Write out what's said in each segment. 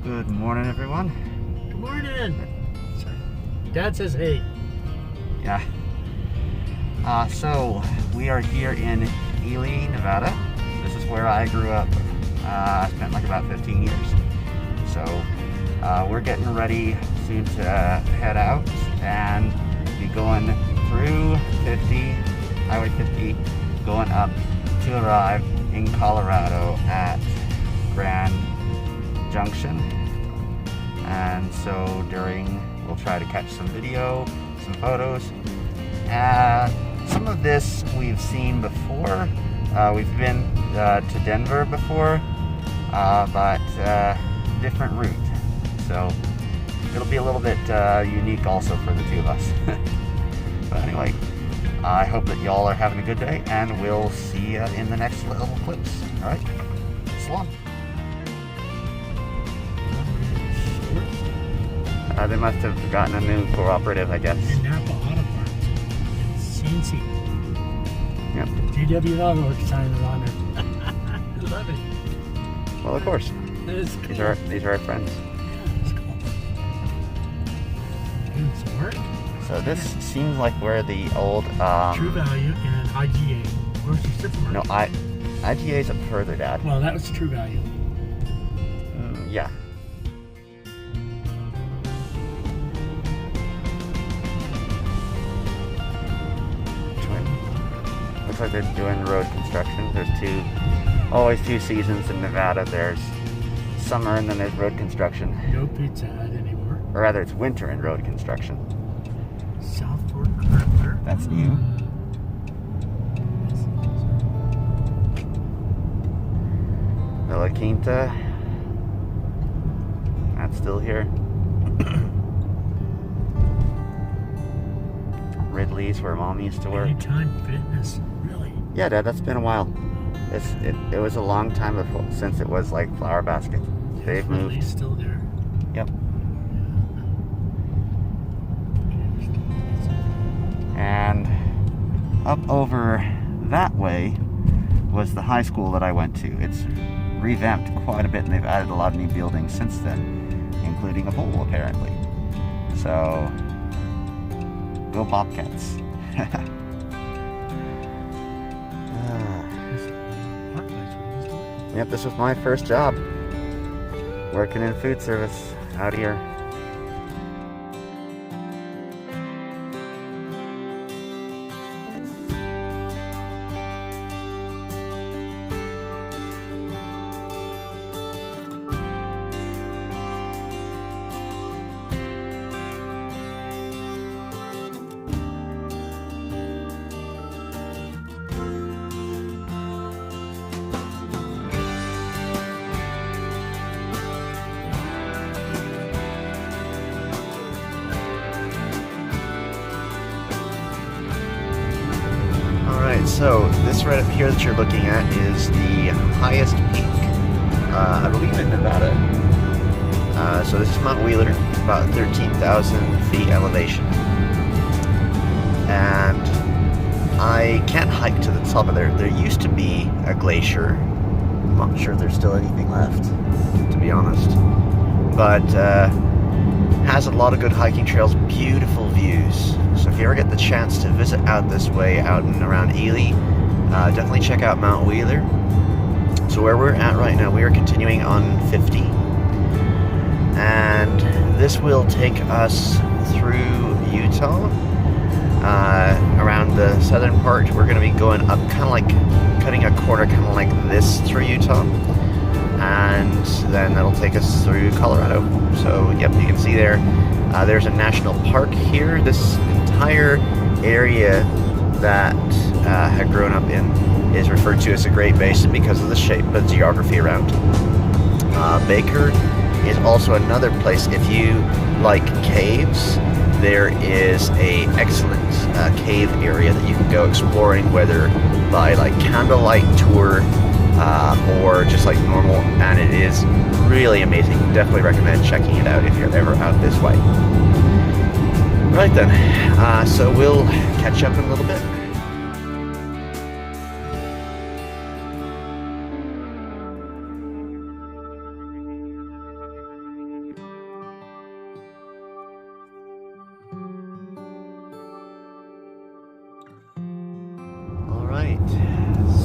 Good morning, everyone. Good morning. Sorry. Dad says hey. Yeah. So we are here in Ely, Nevada. This is where I grew up. I spent like about 15 years. So we're getting ready soon to head out and be going through Highway 50, going up to arrive in Colorado at Grand Junction. And so we'll try to catch some video, some photos. Some of this we've seen before. We've been to Denver before, but different route. So it'll be a little bit unique also for the two of us. But anyway, I hope that y'all are having a good day, and we'll see you in the next little clips. All right, Slán. They must have gotten a new cooperative, I guess. And Napa Auto Parts. It's CNC. Yep. JW Auto Works sign is on it. I love it. Well, of course. That is cool. These are our friends. Yeah, that's cool. Doing some work. So this seems like where the old True Value and IGA. Grocery supermarket. No, IGA's up further, Dad. Well, that was True Value. Yeah. Looks like they're doing road construction. There's always two seasons in Nevada. There's summer and then there's road construction. No Pizza Hut anymore. Or rather, it's winter and road construction. South Fork Crackler. That's new. The La Quinta. That's still here. Ridley's, where Mom used to work. Anytime Fitness, really? Yeah, Dad, that's been a while. It was a long time before, since it was like Flower Basket. They've moved. He's still there. Yep. And up over that way was the high school that I went to. It's revamped quite a bit, and they've added a lot of new buildings since then, including a bowl apparently. So, go Bobcats. Yep, this was my first job, working in food service out here. So this right up here that you're looking at is the highest peak, I believe, in Nevada. So this is Mount Wheeler, about 13,000 feet elevation. And I can't hike to the top of there. There used to be a glacier. I'm not sure there's still anything left, to be honest. But has a lot of good hiking trails, beautiful views. So if you ever get the chance to visit out this way, out and around Ely, definitely check out Mount Wheeler. So where we're at right now, we are continuing on 50. And this will take us through Utah. Around the southern part, we're going to be going up, kind of like cutting a corner kind of like this through Utah. And then that'll take us through Colorado. So yep, you can see there, there's a national park here. This entire area that had grown up in is referred to as the Great Basin because of the shape of the geography around. Baker is also another place. If you like caves, there is a excellent cave area that you can go exploring, whether by like candlelight tour or just like normal, and it is really amazing. Definitely recommend checking it out if you're ever out this way. Right then, so we'll catch up in a little bit.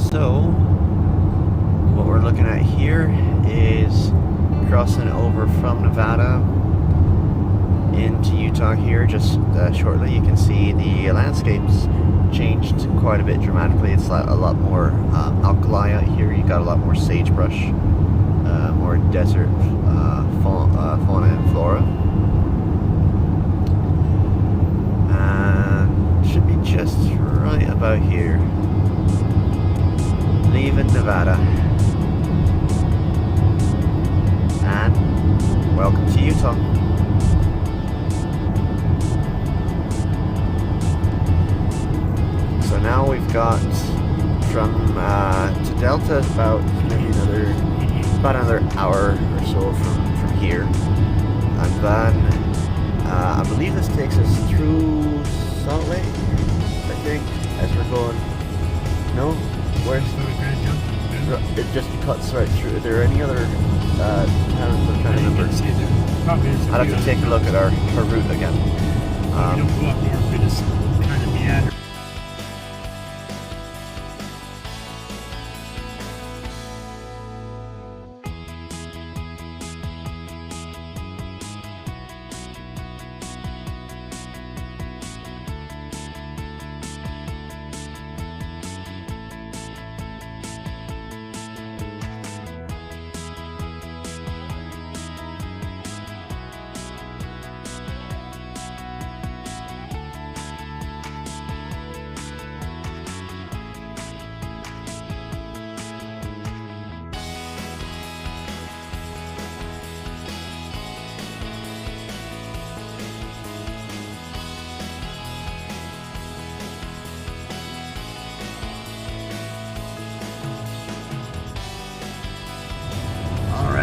so what we're looking at here is crossing over from Nevada into Utah here. Just shortly you can see the landscapes changed quite a bit dramatically. It's a lot more alkali out here. You got a lot more sagebrush, more desert fauna and flora. And should be just right about here. Leaving Nevada. And welcome to Utah. So now we've got from to Delta about maybe another hour or so from here, and then I believe this takes us through Salt Lake, I think, as we're going. No, where's Grand Junction? it? Just cuts right through. Are there any other towns I'm trying to remember? I'd have to take a look at our route again. We don't go up north, we just kind of meander.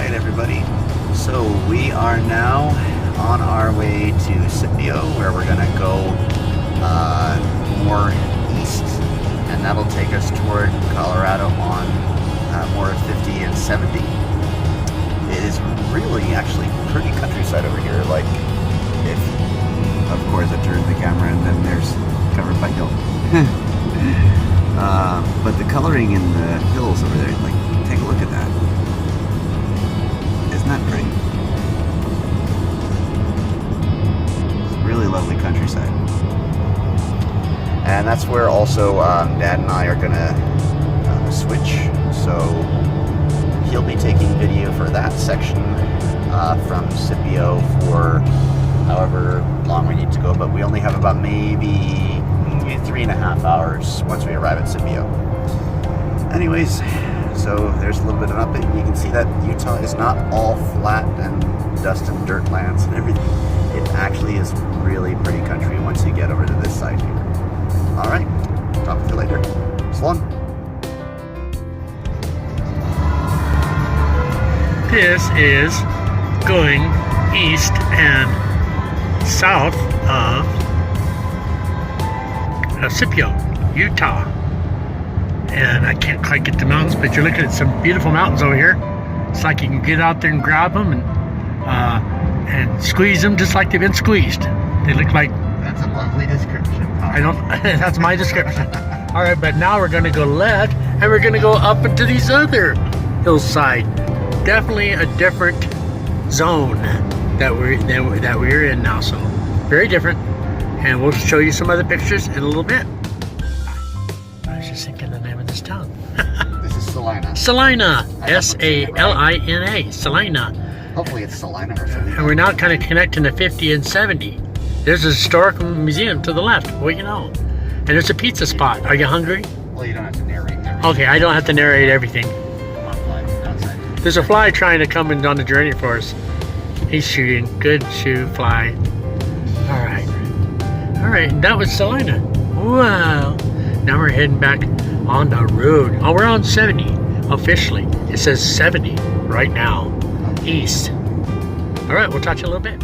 Everybody, so we are now on our way to Scipio, where we're gonna go more east, and that'll take us toward Colorado on more 50 and 70. It is really actually pretty countryside over here. Like, if of course I turn the camera and then there's covered by hill. But the coloring in the hills over there, like, take a look at that. Isn't that pretty? It's really lovely countryside. And that's where also Dad and I are gonna switch. So he'll be taking video for that section from Scipio for however long we need to go, but we only have about maybe 3.5 hours once we arrive at Scipio. Anyways, so there's a little bit of an update. You can see that Utah is not all flat and dust and dirt lands and everything. It actually is really pretty country once you get over to this side here. All right, talk to you later. Slán. This is going east and south of Scipio, Utah. And I can't quite get the mountains, but you're looking at some beautiful mountains over here. It's like you can get out there and grab them and squeeze them just like they've been squeezed. They look like... That's a lovely description. I don't... That's my description. All right, but now we're going to go left, and we're going to go up into these other hillside. Definitely a different zone that we're in now. So very different, and we'll show you some other pictures in a little bit. I was just thinking the name of this town. This is Salina. Salina, S-A-L-I-N-A, Salina. Hopefully it's Salina or something. And we're now kind of connecting to 50 and 70. There's a historical museum to the left. Well, you know. And there's a pizza spot. Are you hungry? Well, you don't have to narrate everything. Okay, I don't have to narrate everything. Outside. There's a fly trying to come in on the journey for us. He's shooting. Good shoot, fly. All right. All right, that was Salina. Wow. Now we're heading back on the road. Oh, we're on 70 officially. It says 70 right now, east. All right, we'll talk to you a little bit.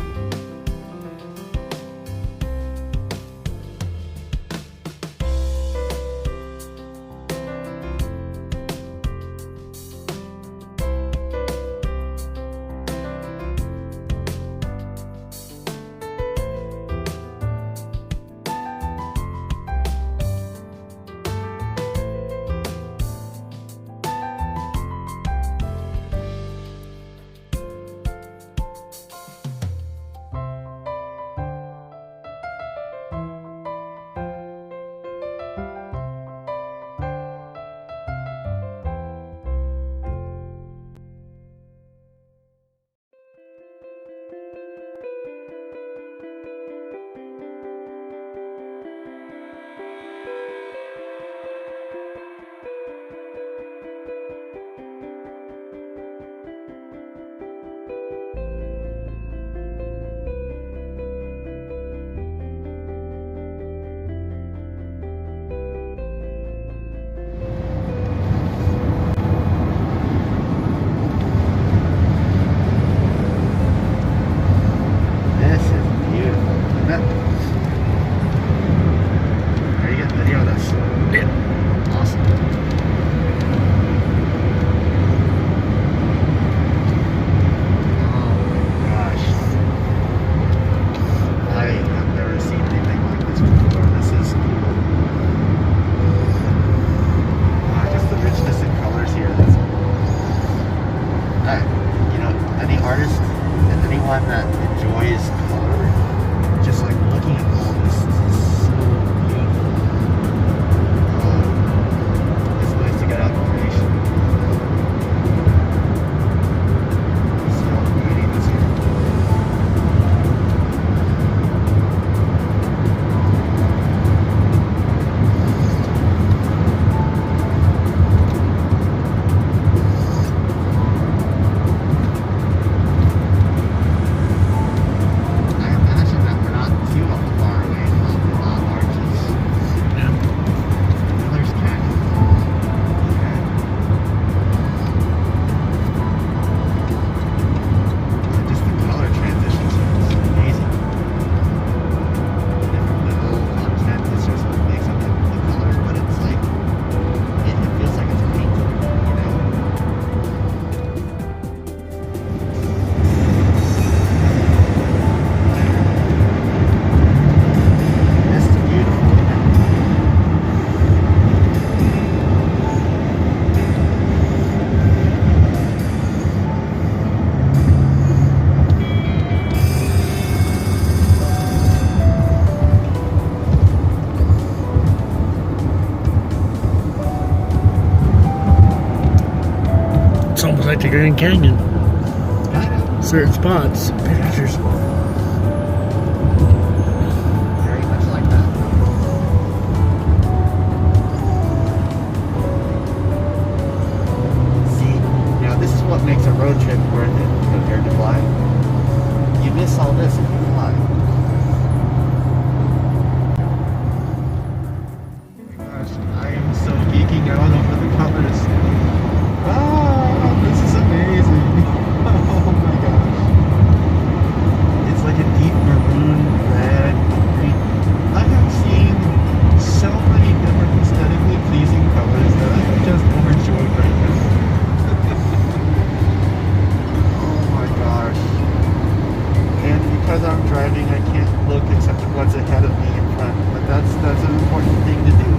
any artist and anyone that enjoys color, just like looking at all this is so beautiful. It's nice to get out in creation. See all the beauty that's here. It's almost like the Grand Canyon. Kind of. Certain spots, pictures. Very much like that. See, now this is what makes a road trip worth it compared to flying. You miss all this if you fly. Oh my gosh, I am so geeking out over the colors. This is amazing. Oh my gosh. It's like a deep maroon, red, green. I have seen so many different aesthetically pleasing colors that I am just overjoyed right now. Oh my gosh. And because I'm driving, I can't look except at what's ahead of me in front. But that's an important thing to do.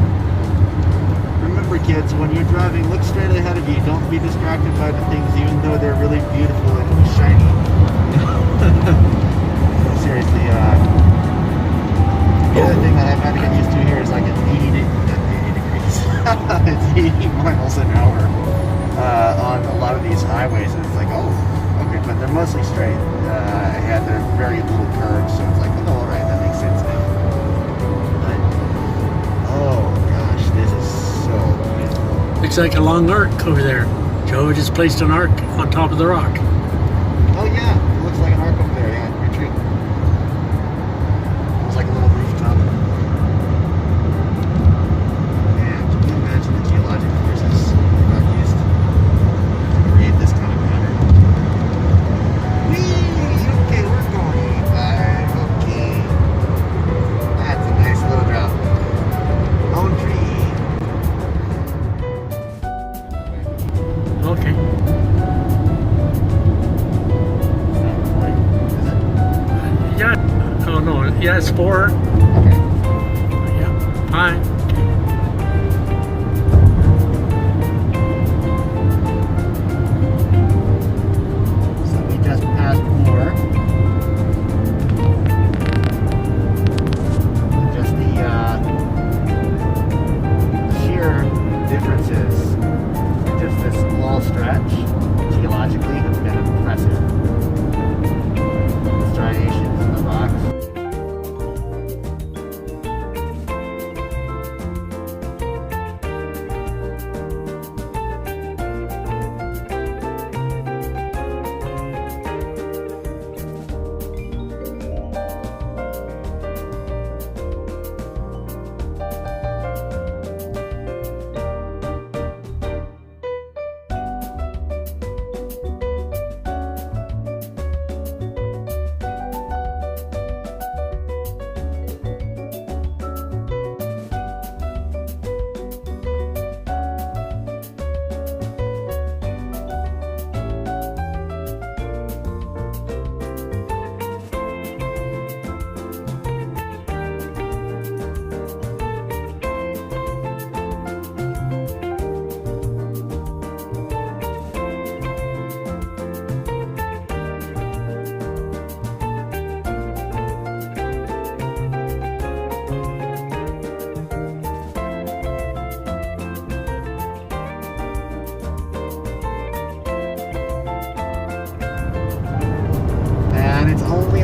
Remember, kids, when you're driving, look straight ahead of you. Don't be distracted by the things, even though they're really beautiful and shiny. Seriously, the other thing that I've had to get used to here is like it's 80 degrees. It's 80 miles an hour on a lot of these highways. And it's like, oh, okay, but they're mostly straight. And they're very little curves, so it's like, oh, all right, that makes sense now. But, oh gosh, this is so beautiful. Looks like a long arc over there. Joe just placed an arc on top of the rock. Oh yeah, it looks like an arc over there, yeah, your tree. Looks like a little rooftop. Man, can you imagine the geologic forces that got used to create this kind of pattern? Whee! Okay, we're going 85, okay. That's a nice little drop. Lone tree. Okay. Yeah. Oh no. Yeah, it's 4. Okay. Yeah. Fine. So we just passed 4. Just the sheer differences, just this little stretch, geologically has been impressive. The striations in the rocks.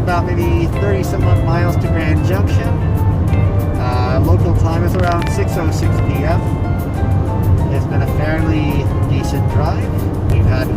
about maybe 30 some odd miles to Grand Junction. Local time is around 6:06 p.m. It's been a fairly decent drive. We've had